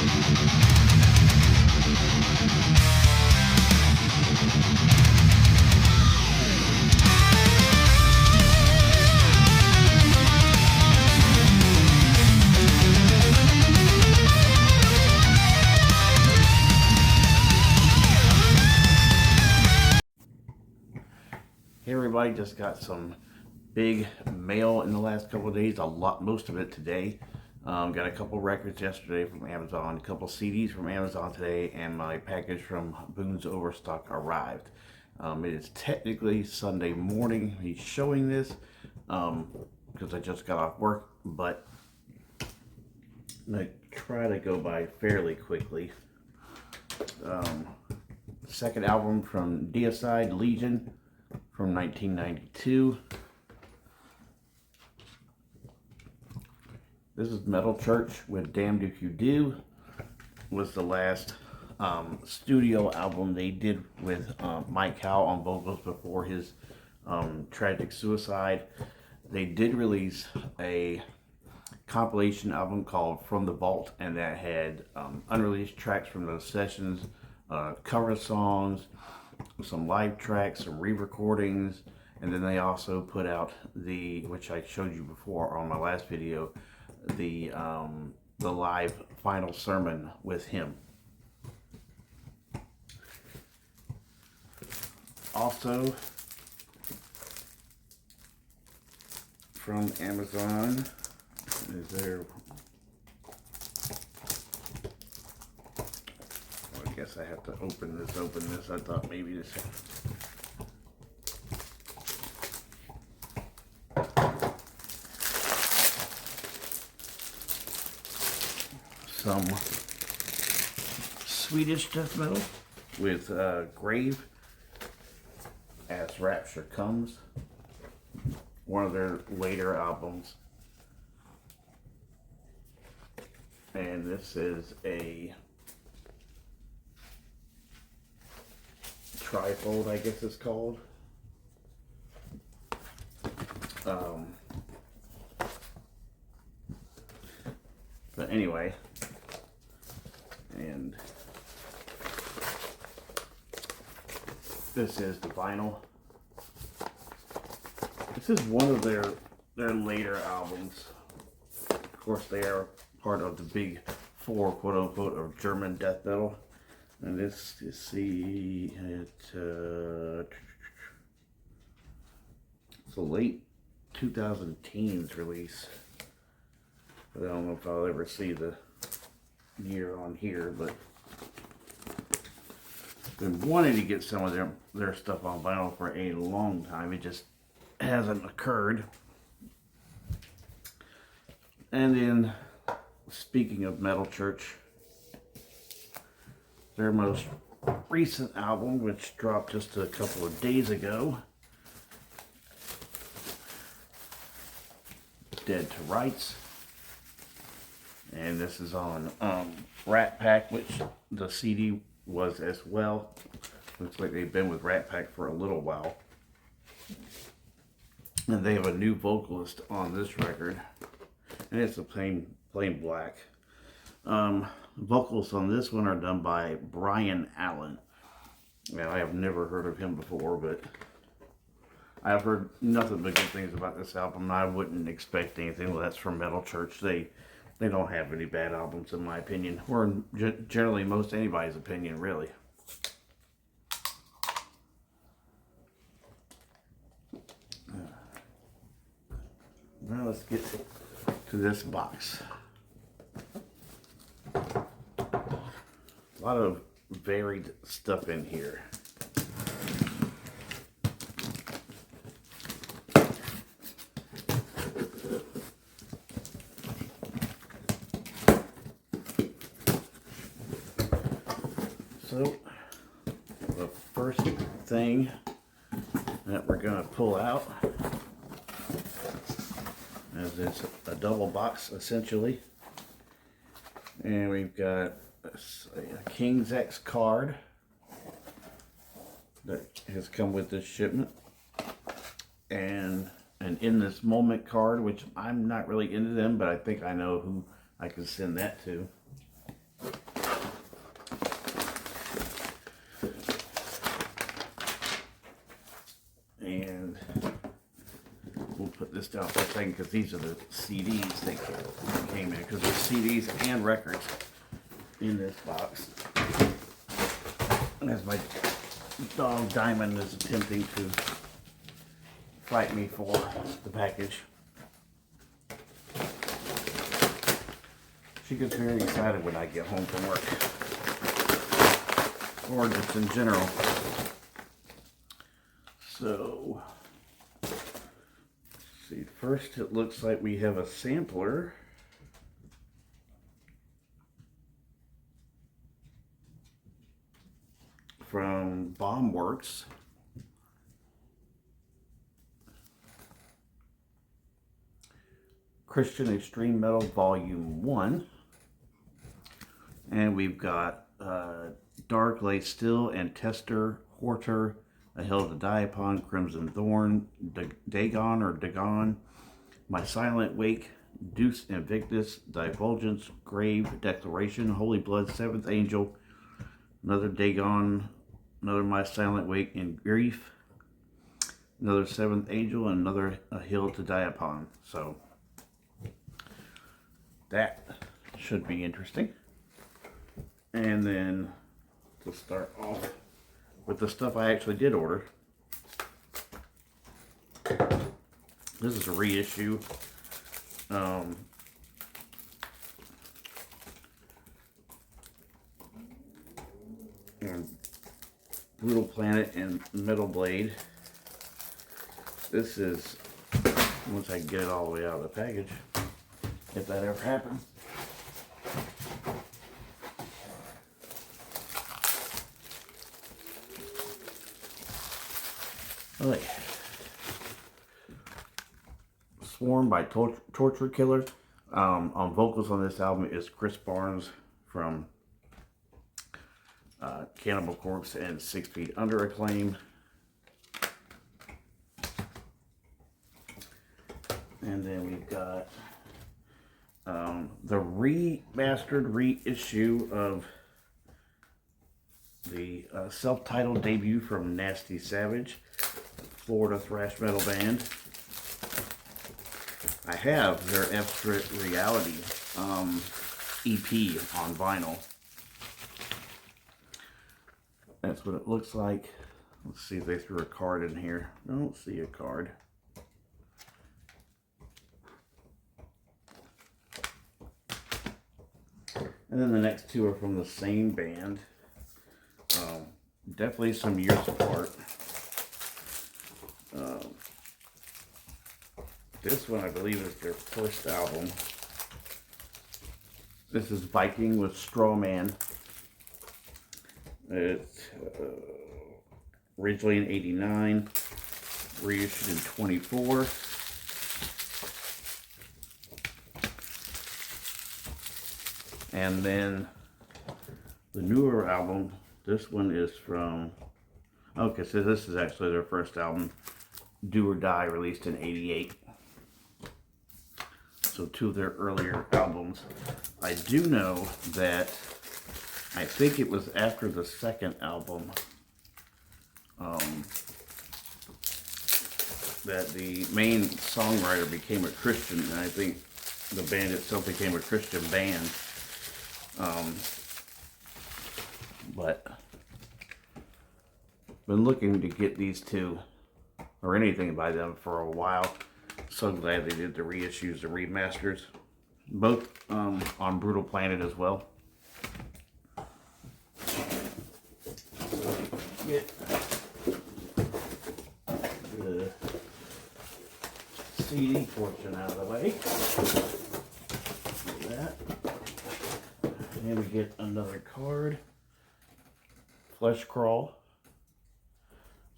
Hey everybody, just got some big mail in the last couple of days, most of it today. Got a couple records yesterday from Amazon, a couple CDs from Amazon today, and my package from Boone's Overstock arrived. It is technically Sunday morning, he's showing this, because I just got off work, but I'm going to try to go by fairly quickly. Second album from Deicide, Legion, from 1992. This is Metal Church with Damned If You Do. Was the last studio album they did with Mike Howe on vocals before his tragic suicide. They did release a compilation album called From the Vault, and that had unreleased tracks from those sessions, cover songs, some live tracks, some re-recordings, and then they also put out which I showed you before on my last video, the live final sermon with him. Also from Amazon, is there? I guess I have to open this. I thought maybe this. Some Swedish death metal with Grave, As Rapture Comes, one of their later albums. And this is a trifold, I guess it's called. But anyway, and this is the vinyl. This is one of their later albums. Of course, they are part of the big four, quote unquote, of German death metal. And this is it's a late 2010s release. But I don't know if I'll ever see the year on here, but been wanting to get some of their stuff on vinyl for a long time. It just hasn't occurred. And then, speaking of Metal Church, their most recent album, which dropped just a couple of days ago, Dead to Rights. And this is on Rat Pack, which the CD was as well. Looks like they've been with Rat Pack for a little while. And they have a new vocalist on this record. And it's a plain black. Vocals on this one are done by Brian Allen. Now, I have never heard of him before, but I've heard nothing but good things about this album. I wouldn't expect anything. Well, that's from Metal Church. They don't have any bad albums, in my opinion, or generally most anybody's opinion, really. Now let's get to this box. A lot of varied stuff in here. So, the first thing that we're going to pull out, as it's a double box essentially, and we've got a King's X card that has come with this shipment, and an In This Moment card, which I'm not really into them, but I think I know who I can send that to. down for a second because these are the CDs that came in, because there's CDs and records in this box. And as my dog Diamond is attempting to fight me for the package. She gets very excited when I get home from work, or just in general. So, let's see, first it looks like we have a sampler. From Bombworks. Christian Extreme Metal Volume 1. And we've got Dark Lay Still and Tester, Horter, A Hill to Die Upon, Crimson Thorn, Dagon, My Silent Wake, Deus Invictus, Divulgence, Grave, Declaration, Holy Blood, Seventh Angel, another Dagon, another My Silent Wake in Grief, another Seventh Angel, and another A Hill to Die Upon. So that should be interesting. And then to start off with the stuff I actually did order. This is a reissue. And Brutal Planet and Metal Blade. This is, once I get it all the way out of the package, if that ever happens. Okay. Swarm by Torture Killer. On vocals on this album is Chris Barnes from Cannibal Corpse and 6 Feet Under Acclaim. And then we've got the remastered reissue of the self-titled debut from Nasty Savage, Florida thrash metal band. I have their Extra Reality EP on vinyl. That's what it looks like. Let's see if they threw a card in here. I don't see a card. And then the next two are from the same band. Definitely some years apart. This one I believe is their first album. This is Viking with Strawman. It's originally in '89, reissued in '24. And then the newer album, this one is from, okay, so this is actually their first album, Do or Die, released in '88. So two of their earlier albums. I do know that I think it was after the second album that the main songwriter became a Christian, and I think the band itself became a Christian band. But been looking to get these two or anything by them for a while. So glad they did the reissues, the remasters, both on Brutal Planet as well. Get the CD portion out of the way. Like that. And we get another card. Flesh Crawl.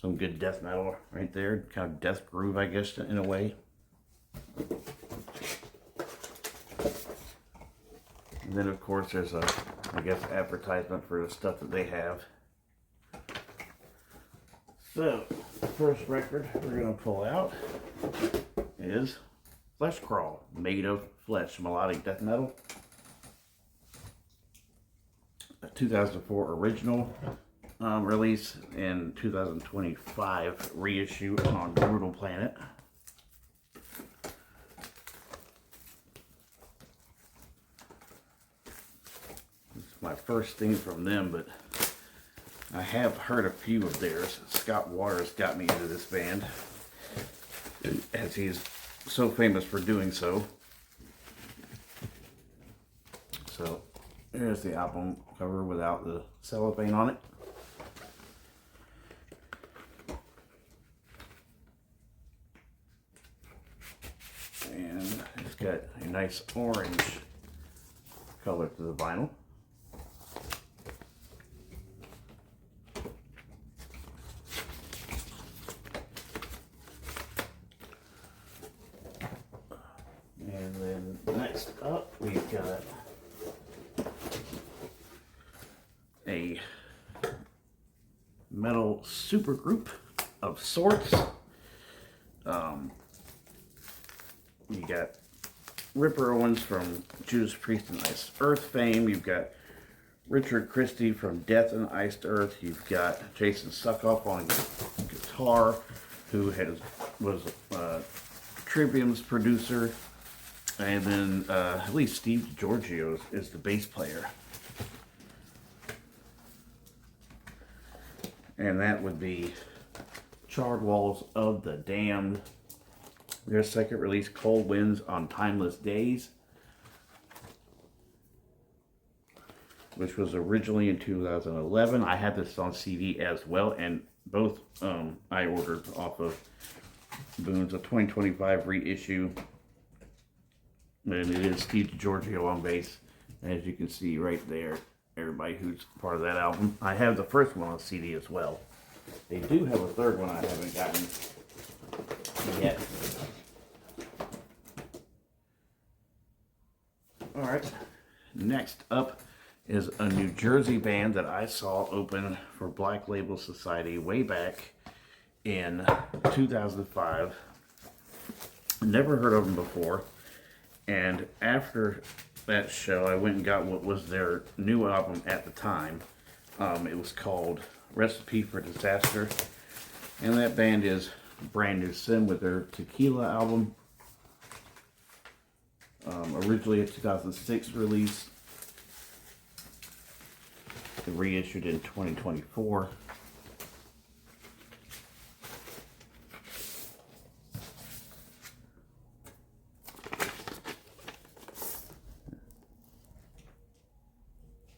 Some good death metal right there. Kind of death groove, I guess, in a way. And then, of course, there's a, I guess, advertisement for the stuff that they have. So, the first record we're going to pull out is Flesh Crawl, Made of Flesh, melodic death metal. A 2004 original release and 2025 reissue on Brutal Planet. my first thing from them, but I have heard a few of theirs. Scott Waters got me into this band, as he's so famous for doing so. So here's the album cover without the cellophane on it. And it's got a nice orange color to the vinyl. And then next up we've got a metal supergroup of sorts. You got Ripper Owens from Judas Priest and Iced Earth fame. You've got Richard Christie from Death and Iced Earth. You've got Jason Suckoff on guitar, who was Trivium's producer. And then at least Steve DiGiorgio is the bass player. And that would be Charred Walls of the Damned. Their second release, Cold Winds on Timeless Days, which was originally in 2011. I had this on CD as well, and both I ordered off of Boone's, a 2025 reissue. And it is Steve DiGiorgio on bass, as you can see right there. Everybody who's part of that album. I have the first one on CD as well. They do have a third one I haven't gotten yet. Alright, next up is a New Jersey band that I saw open for Black Label Society way back in 2005. Never heard of them before, and after that show I went and got what was their new album at the time. It was called Recipe for Disaster, and that band is Brand New Sin with their Tequila album. Originally a 2006 release, reissued in 2024.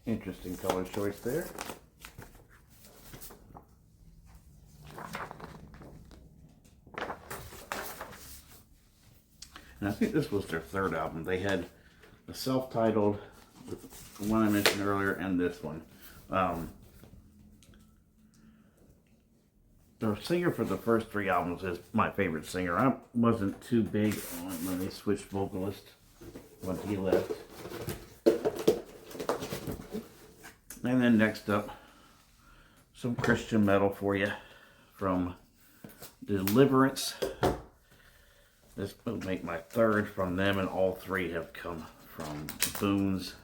Interesting color choice there. And I think this was their third album. They had the self-titled, the one I mentioned earlier, and this one. The singer for the first three albums is my favorite singer. I wasn't too big on when they switched vocalist when he left. And then next up, some Christian metal for you from Deliverance. This will make my third from them, and all three have come from Boone's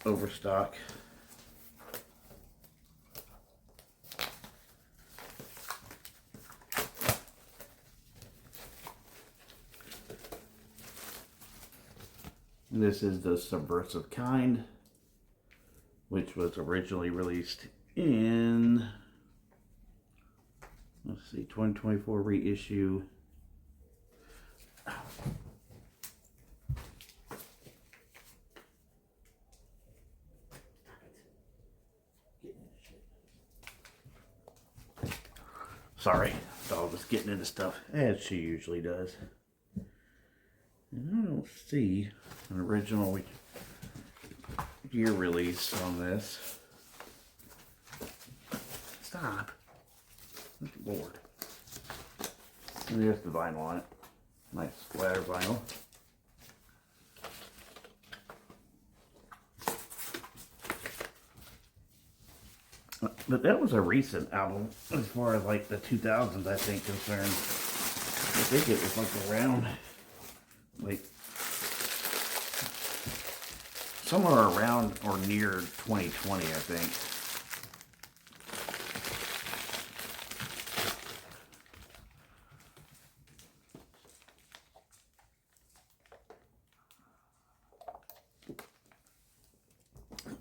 Overstock. This is the Subversive Kind, which was originally released in, let's see, 2024 reissue. Sorry, dog was getting into stuff, as she usually does. And I don't see an original year release on this. Stop. Good Lord. And there's the vinyl on it. Nice splatter vinyl. But that was a recent album as far as like the 2000s, I think, concerned. I think it was like around, like, somewhere around or near 2020, I think.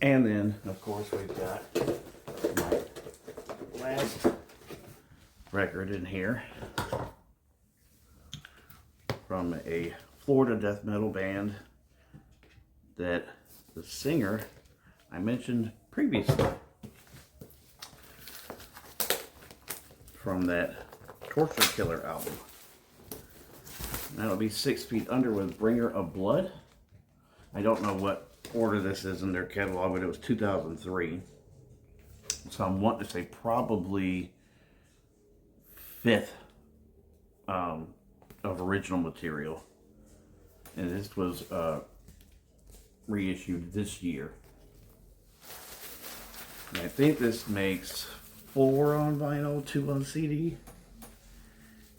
And then, of course, we've got my last record in here from a Florida death metal band that the singer I mentioned previously, from that Torture Killer album. That'll be 6 Feet Under with Bringer of Blood. I don't know what order this is in their catalog, but it was 2003. So I'm wanting to say probably fifth of original material. And this was reissued this year. And I think this makes 4 on vinyl, 2 on CD,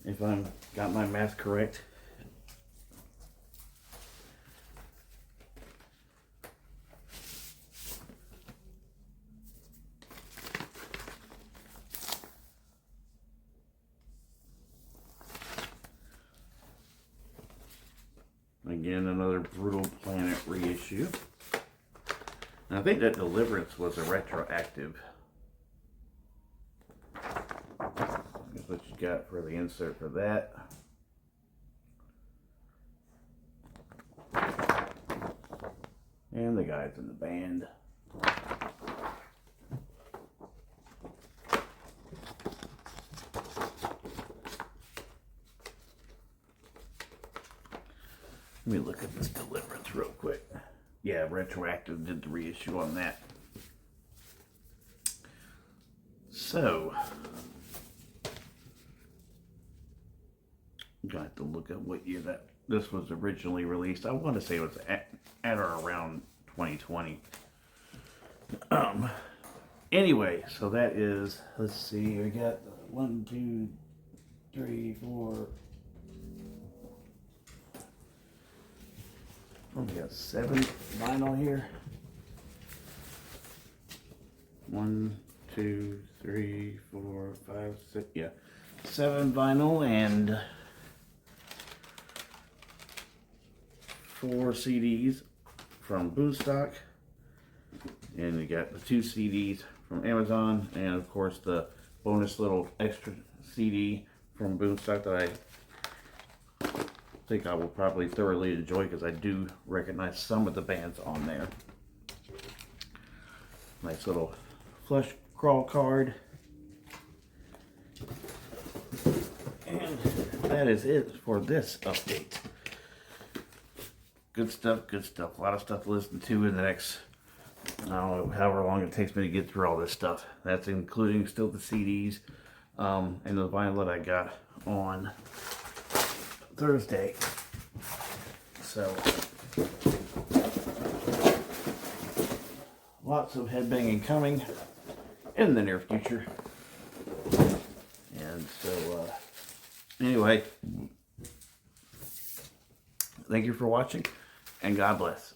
if I'm got my math correct. Again, another Brutal Planet reissue. And I think that Deliverance was a retroactive. That's what you got for the insert for that. And the guys in the band. Let me look at this Deliverance real quick. Yeah, retroactive did the reissue on that. So, I'm going to have to look at what year that this was originally released. I want to say it was at or around 2020. Anyway, so that is, let's see, we got 1, 2, 3, 4. We got 7 vinyl here. 1, 2, 3, 4, 5, 6. Yeah, 7 vinyl and 4 CDs from Boomstock. And you got the 2 CDs from Amazon, and of course the bonus little extra CD from Boomstock that I think I will probably thoroughly enjoy, because I do recognize some of the bands on there. Nice little flesh crawl card. And that is it for this update. Good stuff, good stuff. A lot of stuff to listen to in the next, I don't know, however long it takes me to get through all this stuff. That's including still the CDs and the vinyl that I got on Thursday. So, lots of headbanging coming in the near future. And so, anyway, thank you for watching, and God bless.